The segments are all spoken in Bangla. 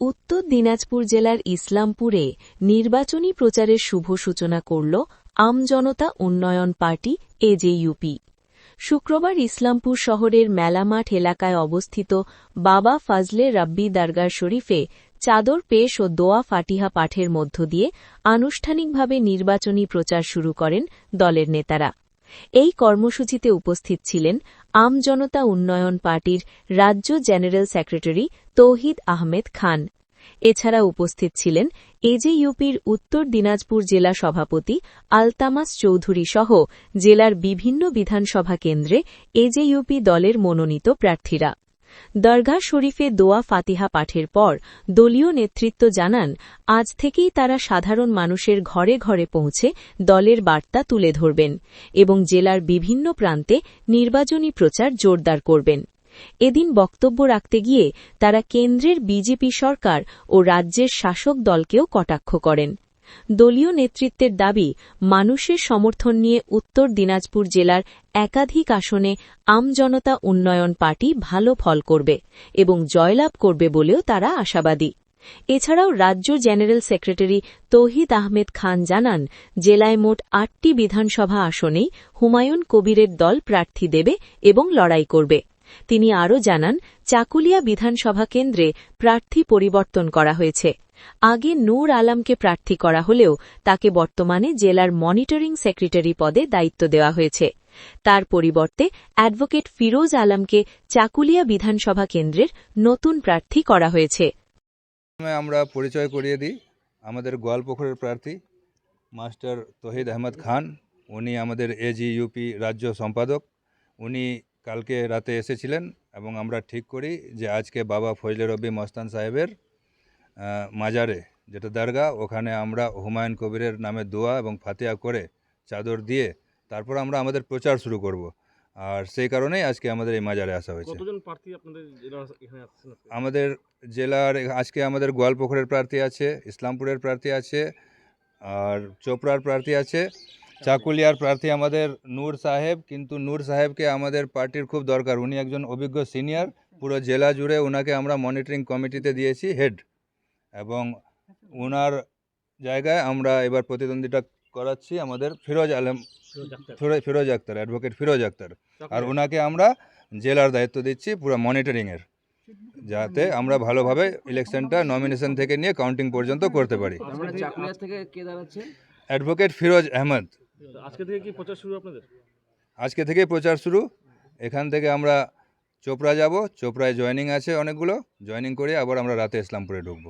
উত্তর দিনাজপুর জেলার ইসলামপুরে নির্বাচনী প্রচারের শুভ সূচনা করল আমজনতা উন্নয়ন পার্টি এজেইউপি। শুক্রবার ইসলামপুর শহরের মেলামাঠ এলাকায় অবস্থিত বাবা ফাজলে রাব্বি দরগাহ শরীফে চাদর পেশ ও দোয়া ফাতিহা পাঠের মধ্য দিয়ে আনুষ্ঠানিকভাবে নির্বাচনী প্রচার শুরু করেন দলের নেতারা। এই কর্মসূচিতে উপস্থিত ছিলেন আমজনতা উন্নয়ন পার্টির রাজ্য জেনারেল সেক্রেটারি তৌহিদ আহমেদ খান। এছাড়া উপস্থিত ছিলেন এজেইউপির উত্তর দিনাজপুর জেলা সভাপতি আলতামাস চৌধুরী সহ জেলার বিভিন্ন বিধানসভা কেন্দ্রে এজেইউপি দলের মনোনীত প্রার্থীরা। দরগাহ শরীফে দোয়া ফাতিহা পাঠের পর দলীয় নেতৃত্ব জানান, আজ থেকেই তারা সাধারণ মানুষের ঘরে ঘরে পৌঁছে দলের বার্তা তুলে ধরবেন এবং জেলার বিভিন্ন প্রান্তে নির্বাচনী প্রচার জোরদার করবেন। এদিন বক্তব্য রাখতে গিয়ে তারা কেন্দ্রের বিজেপি সরকার ও রাজ্যের শাসক দলকেও কটাক্ষ করেন। দলীয় নেতৃত্বের দাবি, মানুষের সমর্থন নিয়ে উত্তর দিনাজপুর জেলার একাধিক আসনে আমজনতা উন্নয়ন পার্টি ভালো ফল করবে এবং জয়লাভ করবে বলেও তারা আশাবাদী। এছাড়াও রাজ্য জেনারেল সেক্রেটারি তৌহিদ আহমেদ খান জানান, জেলায় মোট ৮টি বিধানসভা আসনেই হুমায়ুন কবিরের দল প্রার্থী দেবে এবং লড়াই করবে। তিনি আরও জানান, চাকুলিয়া বিধানসভা কেন্দ্রে প্রার্থী পরিবর্তন করা হয়েছে। আগে নূর আলমকে প্রার্থী করা হলেও তাকে বর্তমানে জেলার মনিটরিং সেক্রেটারি পদে দায়িত্ব দেওয়া হয়েছে। তার পরিবর্তে অ্যাডভোকেট ফিরোজ আলমকে চাকুলিয়া বিধানসভা কেন্দ্রের নতুন প্রার্থী করা হয়েছে। আমরা পরিচয় করিয়ে দিই, আমাদের গোয়ালপুকুরের প্রার্থী মাস্টার তৌহিদ আহমেদ খান, উনি আমাদের এজেইউপি রাজ্য সম্পাদক। উনি কালকে রাতে এসেছিলেন এবং আমরা ঠিক করি যে আজকে বাবা ফজলে রব্বি মস্তান সাহেবের মাজারে, যেটা দরগা, ওখানে আমরা হুমায়ুন কবিরের নামে দোয়া এবং ফাতিহা করে চাদর দিয়ে তারপর আমরা আমাদের প্রচার শুরু করব। আর সেই কারণেই আজকে আমাদের এই মাজারে আসা হয়েছে। কতজন প্রার্থী আপনাদের জেলার এখানে আসছেন? আমাদের জেলার আজকে আমাদের গোয়ালপুকুরের প্রার্থী আছে, ইসলামপুরের প্রার্থী আছে, আর চোপড়ার প্রার্থী আছে, চাকুলিয়ার প্রার্থী আমাদের নূর সাহেব। কিন্তু নূর সাহেবকে আমাদের পার্টির খুব দরকার, উনি একজন অভিজ্ঞ সিনিয়র, পুরো জেলা জুড়ে ওনাকে আমরা মনিটরিং কমিটিতে দিয়েছি হেড, এবং ওনার জায়গায় আমরা এবার প্রতিদ্বন্দ্বিতা করাচ্ছি আমাদের ফিরোজ আক্তার, অ্যাডভোকেট ফিরোজ আক্তার, আর ওনাকে আমরা জেলার দায়িত্ব দিচ্ছি পুরো মনিটরিংয়ের, যাতে আমরা ভালোভাবে ইলেকশনটা নমিনেশন থেকে নিয়ে কাউন্টিং পর্যন্ত করতে পারি। অ্যাডভোকেট ফিরোজ আহমেদ। আজকে থেকে কি প্রচার শুরু আপনাদের? আজকে থেকে প্রচার শুরু। এখান থেকে আমরা চোপড়া যাব, চোপড়ায় জয়েনিং আছে অনেকগুলো, জয়েনিং করে আবার আমরা রাতে ইসলামপুরে ঢুকবো।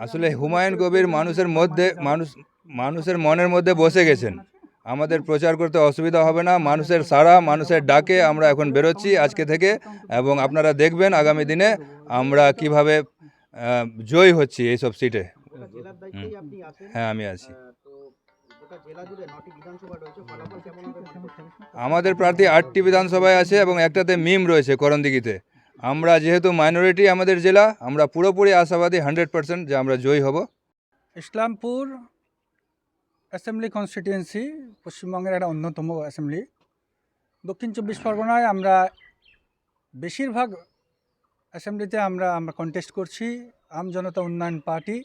আসলে হুমায়ুন কবির মানুষের মনের মধ্যে বসে গেছেন, আমাদের প্রচার করতে অসুবিধা হবে না। মানুষের সাড়া, মানুষের ডাকে আমরা এখন বেরোচ্ছি আজকে থেকে, এবং আপনারা দেখবেন আগামী দিনে আমরা কিভাবে জয়ী হচ্ছি এইসব সিটে। হ্যাঁ, আমি আছি। আমাদের প্রার্থী 8টি বিধানসভায় আছে এবং একটাতে মিম রয়েছে করণদিঘিতে। আমরা যেহেতু মাইনরিটি আমাদের জেলা, আমরা পুরোপুরি আশাবাদী 100% যে আমরা জয়ী হব। ইসলামপুর অ্যাসেম্বলি কনস্টিটিউয়েন্সি পশ্চিমবঙ্গের একটা অন্যতম অ্যাসেম্বলি। দক্ষিণ 24 পরগনায় আমরা বেশিরভাগ অ্যাসেম্বলিতে আমরা কন্টেস্ট করছি। আমজনতা উন্নয়ন party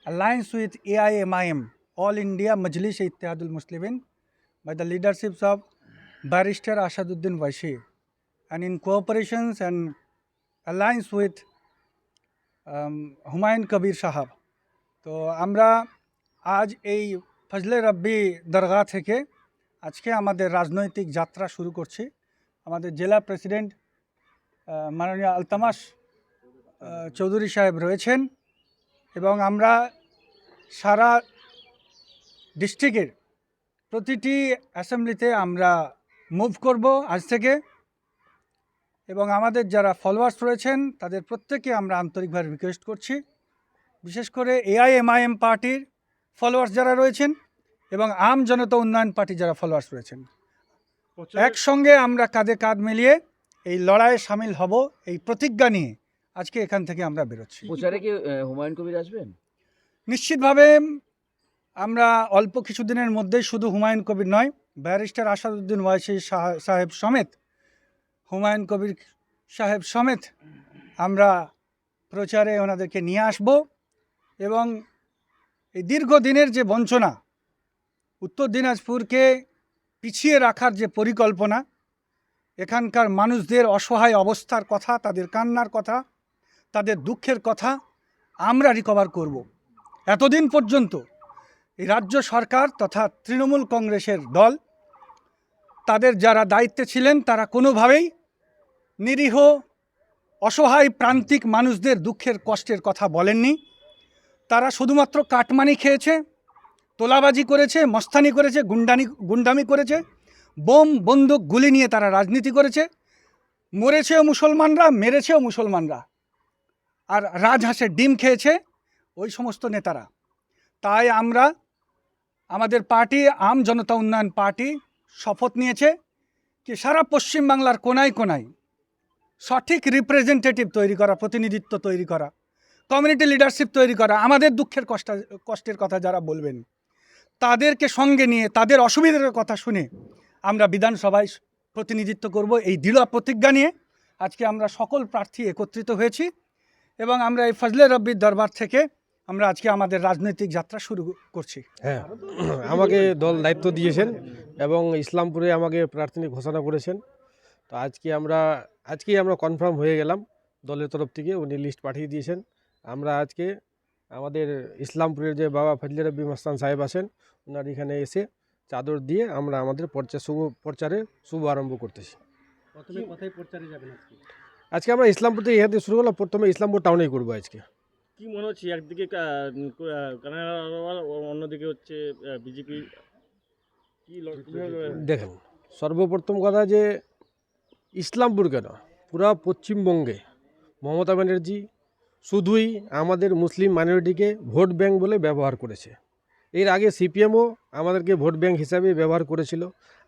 alliance with AIMIM, all India Majlis Ittehadul Muslimin, by the leaderships of Barrister Ashaduddin Waisi, and in cooperations and alliance with Humayun Kabir Sahab. তো আমরা আজ এই ফজলে রব্বি দরগাহ থেকে আজকে আমাদের রাজনৈতিক যাত্রা শুরু করছি। আমাদের জেলা প্রেসিডেন্ট মাননীয় আলতামাস চৌধুরী সাহেব রয়েছেন, এবং আমরা সারা ডিস্ট্রিক্টের প্রতিটি অ্যাসেম্বলিতে আমরা মুভ করব আজ থেকে, এবং আমাদের যারা ফলোয়ার্স রয়েছেন তাদের প্রত্যেকে আমরা আন্তরিকভাবে রিকোয়েস্ট করছি, বিশেষ করে AIMIM পার্টির ফলোয়ার্স যারা রয়েছেন এবং আম জনতা উন্নয়ন পার্টি যারা ফলোয়ার্স রয়েছেন, একসঙ্গে আমরা কাঁধে কাঁধ মিলিয়ে এই লড়াইয়ে সামিল হব, এই প্রতিজ্ঞা নিয়ে আজকে এখান থেকে আমরা বেরোচ্ছি। প্রচারে কি হুমায়ুন কবির আসবেন? নিশ্চিতভাবে আমরা অল্প কিছুদিনের মধ্যেই শুধু হুমায়ুন কবির নয়, ব্যারিস্টার আসাদুদ্দিন ওয়াইসি সাহেব সমেত, হুমায়ুন কবির সাহেব সমেত আমরা প্রচারে ওনাদেরকে নিয়ে আসব এবং এই দীর্ঘদিনের যে বঞ্চনা, উত্তর দিনাজপুরকে পিছিয়ে রাখার যে পরিকল্পনা, এখানকার মানুষদের অসহায় অবস্থার কথা, তাদের কান্নার কথা, তাদের দুঃখের কথা আমরা রিকভার করব। এতদিন পর্যন্ত এই রাজ্য সরকার তথা তৃণমূল কংগ্রেসের দল, তাদের যারা দায়িত্বে ছিলেন তারা কোনোভাবেই নিরীহ অসহায় প্রান্তিক মানুষদের দুঃখের কষ্টের কথা বলেননি। তারা শুধুমাত্র কাটমানি খেয়েছে, তোলাবাজি করেছে, মস্তানি করেছে, গুন্ডামি করেছে, বোম বন্দুক গুলি নিয়ে তারা রাজনীতি করেছে। মরেছেও মুসলমানরা, মেরেছেও মুসলমানরা, আর রাজহাঁসের ডিম খেয়েছে ওই সমস্ত নেতারা। তাই আমরা, আমাদের পার্টি আম জনতা উন্নয়ন পার্টি শপথ নিয়েছে যে সারা পশ্চিমবাংলার কোনায় কোনায় সঠিক রিপ্রেজেন্টেটিভ তৈরি করা, প্রতিনিধিত্ব তৈরি করা, কমিউনিটি লিডারশিপ তৈরি করা। আমাদের দুঃখের কষ্টের কথা যারা বলবেন তাদেরকে সঙ্গে নিয়ে তাদের অসুবিধার কথা শুনে আমরা বিধানসভায় প্রতিনিধিত্ব করব, এই দৃঢ় প্রতিজ্ঞা নিয়ে আজকে আমরা সকল প্রার্থী একত্রিত হয়েছি এবং আমরা এই ফজলে রব্বির দরবার থেকে আমরা আজকে আমাদের রাজনৈতিক যাত্রা শুরু করছি। হ্যাঁ, আমাকে দল দায়িত্ব দিয়েছেন এবং ইসলামপুরে আমাকে প্রার্থী ঘোষণা করেছেন। তো আজকেই আমরা কনফার্ম হয়ে গেলাম, দলের তরফ থেকে উনি লিস্ট পাঠিয়ে দিয়েছেন। আমরা আজকে আমাদের ইসলামপুরের যে বাবা ফজলে রব্বি মস্তান সাহেব আছেন, ওনার এখানে এসে চাদর দিয়ে আমরা আমাদের প্রচারের শুভ আরম্ভ করতেছি। প্রথমে কোথায় প্রচারে যাবেন আজকে আমরা ইসলামপুর থেকে এখান থেকে শুরু করলাম, প্রথমে ইসলামপুর টাউনেই করবো আজকে। কি মনে হচ্ছে, একদিকে কানাডা আরওয়াল, অন্যদিকে হচ্ছে বিজেপি, কি দেখেন, সর্বপ্রথম কথা যে ইসলামপুর কেন, পুরা পশ্চিমবঙ্গে মমতা ব্যানার্জি শুধুই আমাদের মুসলিম মাইনরিটিকে ভোট ব্যাংক বলে ব্যবহার করেছে। এর আগে সিপিএমও আমাদেরকে ভোট ব্যাংক হিসাবে ব্যবহার করেছিল।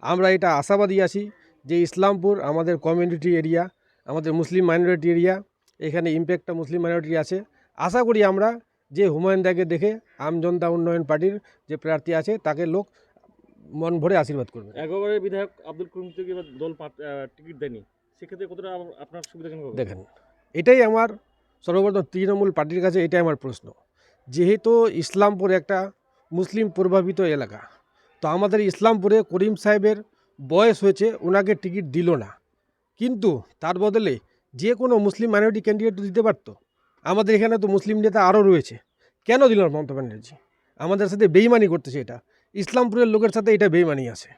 আমরা এটা আশাবাদী আছি যে ইসলামপুর আমাদের কমিউনিটি এরিয়া, আমাদের মুসলিম মাইনরিটি এরিয়া, এখানে ইম্প্যাক্টটা মুসলিম মাইনরিটি আছে। আশা করি আমরা যে হুমায়ুন দাকে দেখে আম জনতা উন্নয়ন পার্টির যে প্রার্থী আছে তাকে লোক মন ভরে আশীর্বাদ করবে। একেবারে বিধায়ক আব্দুল করিম থেকে এবার দল টিকিট দেয়নি, সেক্ষেত্রে কতটা আপনার সুবিধা কেন হবে? দেখেন, এটাই আমার সর্বপ্রথম তৃণমূল পার্টির কাছে এটাই আমার প্রশ্ন। যেহেতু ইসলামপুর একটা মুসলিম প্রভাবিত এলাকা, তো আমাদের ইসলামপুরে করিম সাহেবের বয়স হয়েছে, ওনাকে টিকিট দিল না, কিন্তু তার বদলে যে কোনো মুসলিম মাইনরিটি ক্যান্ডিডেট দিতে পারতো। আমাদের এখানে তো মুসলিম নেতা আরও রয়েছে, কেন দিল না মমতা ব্যানার্জি? আমাদের সাথে বেইমানি করতেছে, এটা ইসলামপুরের লোকের সাথে এটা বেইমানি আছে।